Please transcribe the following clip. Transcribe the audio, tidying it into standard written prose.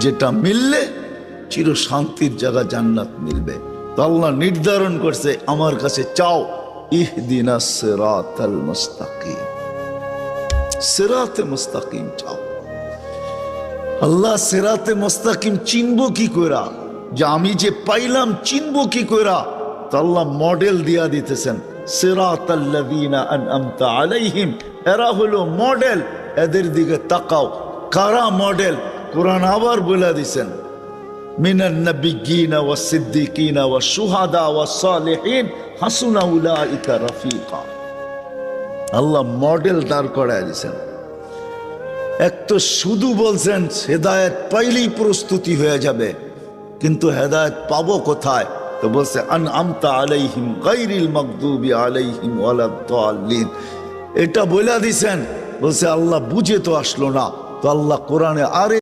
যেটা মিললে চির শান্তির জায়গা জান্নাত মিলবে। তো আল্লাহ নির্ধারণ করছে আমার কাছে চাও, ইহদিনাস সিরাতাল মুস্তাকিম, সিরাতে মুস্তাকিম চাও। আল্লাহ সিরাতে মুস্তাকিম চিনবো কি কইরা, যে আমি যে পাইলাম চিনবো কি কইরা? তো আল্লাহ মডেল দিয়া দিতেছেন, সিরাতাল্লাযীনা আনআমতা আলাইহিম, এরা হলো মডেল, এদের দিকে তাকাও। কারা মডেল? কোরআন আবার বলে দিছেন, মিনান নাবিয়্যিনা ওয়াস সিদ্দীকিনা ওয়াশ শুহাদা ওয়াস সালিহিন হাসুনা উলাইকা রাফিকা। আল্লাহ মডেল দাঁড় করায় দিছেন। এক তো শুধু বলছেন হেদায়েত পাইলেই প্রস্তুতি হয়ে যাবে, কিন্তু হেদায়েত পাবো কোথায়? তো বলছে আনআমতা আলাইহিম গায়রিল মাগদুবি আলাইহিম ওয়ালাদ-দাল্লিন। এটা বলে দিছেন, বলছে আল্লাহ বুঝে তো আসলো না। তো আল্লাহ কোরআনে আরে